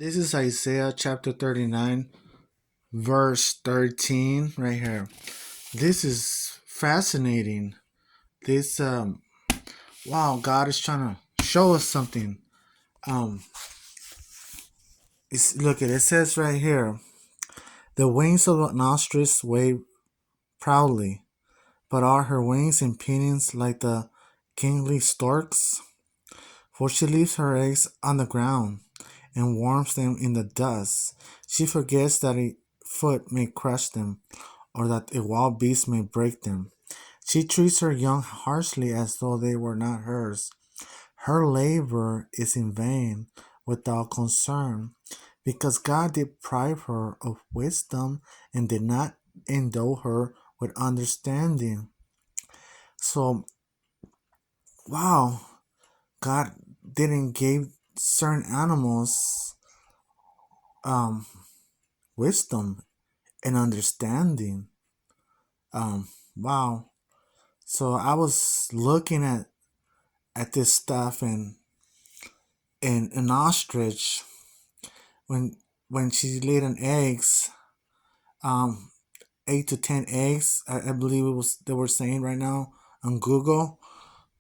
This is Isaiah chapter 39, verse 13, right here. This is fascinating. This, wow, God is trying to show us something. Um, it says right here, the wings of an ostrich wave proudly, but are her wings and pinions like the kingly storks? For she leaves her eggs on the ground and warms them in the dust. She forgets that a foot may crush them, or that a wild beast may break them. She treats her young harshly as though they were not hers. Her labor is in vain, without concern, because God deprived her of wisdom and did not endow her with understanding. So, wow, God didn't give certain animals um, wisdom and understanding. Wow. So I was looking at this stuff, and an ostrich, when she laid an eggs, um 8 to 10 eggs, I believe it was, they were saying right now on Google.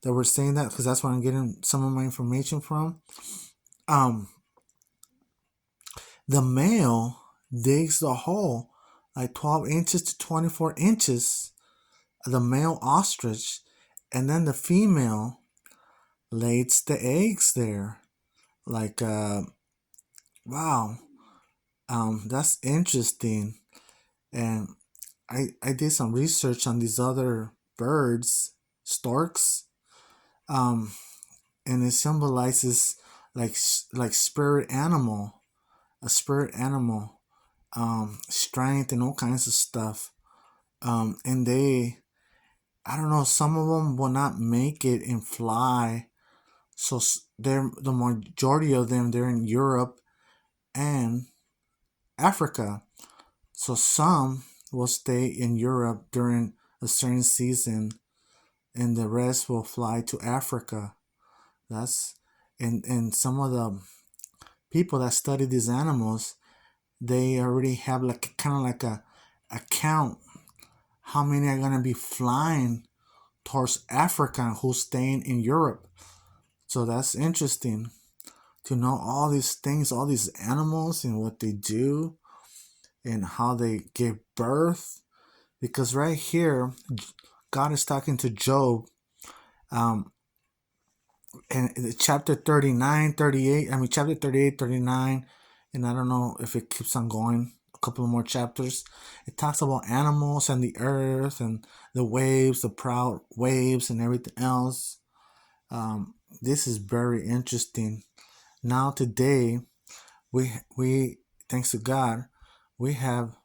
They were saying that because that's where I'm getting some of my information from. um the male digs the hole like 12 inches to 24 inches, the male ostrich, and then the female lays the eggs there. Like, wow, that's interesting. And I did some research on these other birds, storks, um, and it symbolizes like spirit animal, a spirit animal, strength and all kinds of stuff. And I don't know, some of them will not make it and fly. So they're the majority of them. They're in Europe and Africa. So some will stay in Europe during a certain season, and the rest will fly to Africa. That's and some of the people that study these animals, they already have like kind of like a count how many are gonna be flying towards Africa and who's staying in Europe. So that's interesting to know all these things, all these animals and what they do and how they give birth. Because right here, God is talking to Job, um, and chapter 39, 38. Chapter 38, 39, and I don't know if it keeps on going a couple of more chapters. It talks about animals and the earth and the waves, the proud waves, and everything else. This is very interesting. Now, today, we thanks to God, we have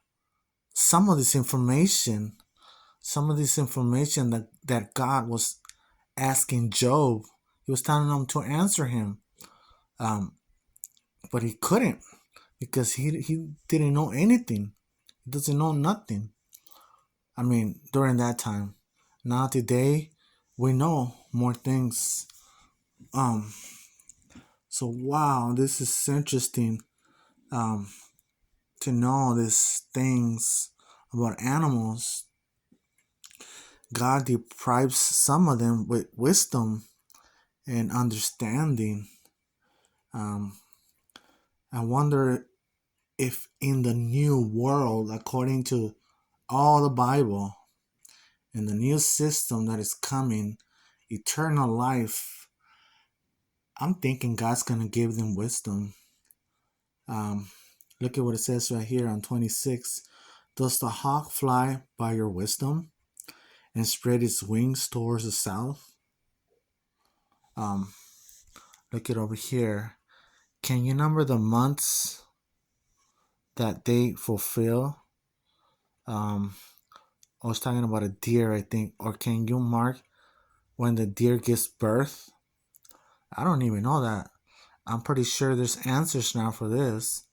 some of this information, that God was asking Job. He was telling him to answer him, um, but he couldn't because he didn't know anything. He doesn't know nothing. During that time. Now today, we know more things. Um, so wow, this is interesting. Um, to know these things about animals. God deprives some of them with wisdom and understanding. Um, I wonder if in the new world, according to all the Bible, in the new system that is coming, eternal life, I'm thinking God's going to give them wisdom. Um, Look at what it says right here on 26. Does the hawk fly by your wisdom and spread its wings towards the south? Um, Look at over here. Can you number the months that they fulfill? I was talking about a deer, I think. Or can you mark when the deer gives birth? I don't even know that. I'm pretty sure there's answers now for this.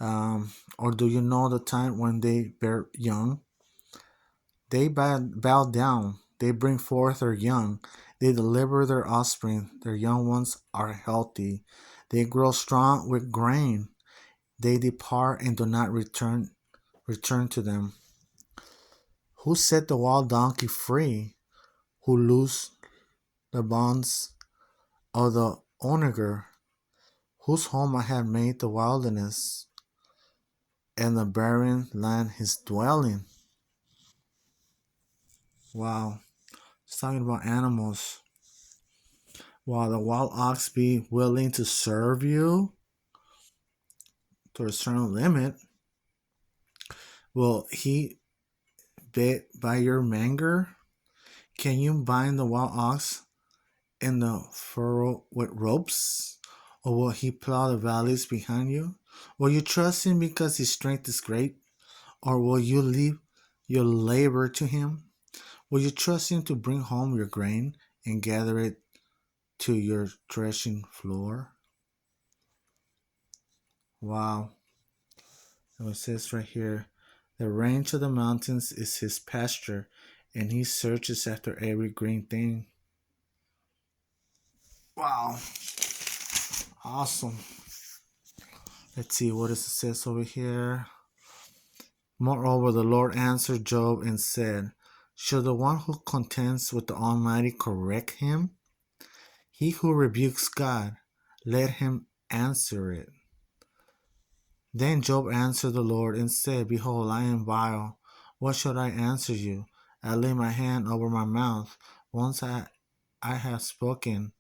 Or do you know the time when they bear young? They bow down. They bring forth their young. They deliver their offspring. Their young ones are healthy. They grow strong with grain. They depart and do not return to them. Who set the wild donkey free? Who loosed the bonds of the onager? Whose home I have made the wilderness, and the barren land his dwelling. Wow. It's talking about animals. Will the wild ox be willing to serve you to a certain limit? Will he bit by your manger? Can you bind the wild ox in the furrow with ropes? Or will he plow the valleys behind you? Will you trust him because his strength is great? Or will you leave your labor to him? Will you trust him to bring home your grain and gather it to your threshing floor? Wow. And it says right here, the range of the mountains is his pasture, and he searches after every green thing. Wow. Awesome. Let's see what it says over here. Moreover, the Lord answered Job and said, should the one who contends with the Almighty correct him? He who rebukes God, let him answer it. Then Job answered the Lord and said, behold, I am vile. What should I answer you? I lay my hand over my mouth. Once I have spoken,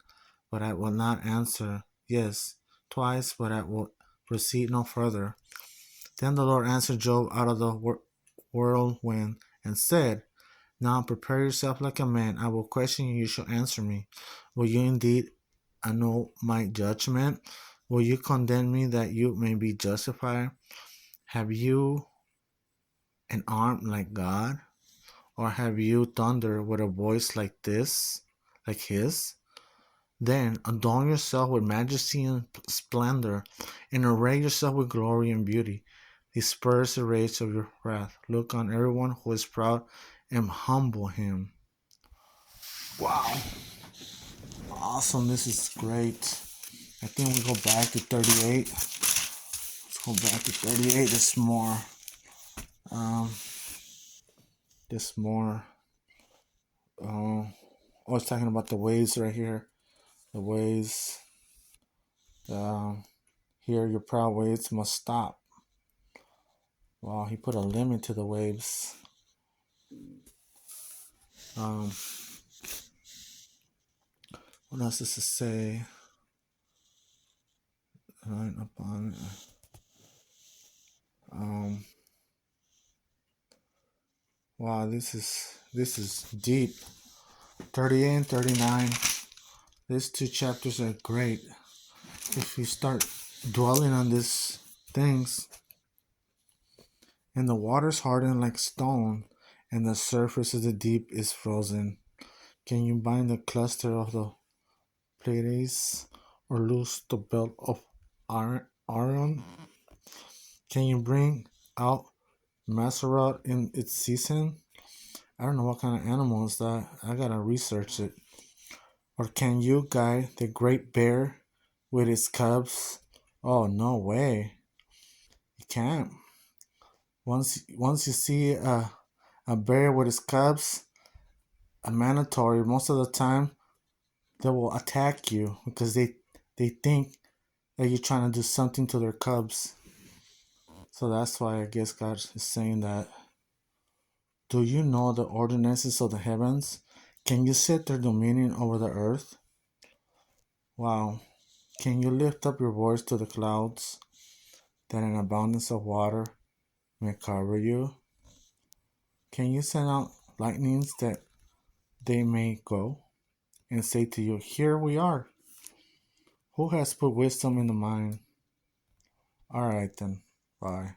but I will not answer. Yes, twice, but I will proceed no further. Then the Lord answered Job out of the whirlwind and said, now prepare yourself like a man. I will question you, you shall answer me. Will you indeed annul my judgment? Will you condemn me that you may be justified? Have you an arm like God? Or have you thunder with a voice like this, like his? Then adorn yourself with majesty and splendor, and array yourself with glory and beauty. Disperse the rage of your wrath. Look on everyone who is proud and humble him. Wow. Awesome. This is great. I think we go back to 38. Let's go back to 38. There's more. There's more. I was talking about the waves right here. The waves. Here, your proud waves must stop. Wow, he put a limit to the waves. What else does it say? Right upon wow, this is deep. 38 and 39. These two chapters are great. If you start dwelling on these things, and the waters harden like stone, and the surface of the deep is frozen. Can you bind the cluster of the Pleiades, or loose the belt of Orion? Can you bring out Mazzaroth in its season? I don't know what kind of animal is that. I gotta research it. Or can you guide the great bear with its cubs? Oh, no way. You can't. Once you see a bear with its cubs, a mandatory, most of the time they will attack you because they think that you're trying to do something to their cubs. So that's why I guess God is saying that. Do you know the ordinances of the heavens? Can you set their dominion over the earth? Wow. Can you lift up your voice to the clouds, that an abundance of water may cover you? Can you send out lightnings that they may go and say to you, here we are? Who has put wisdom in the mind? All right then. Bye.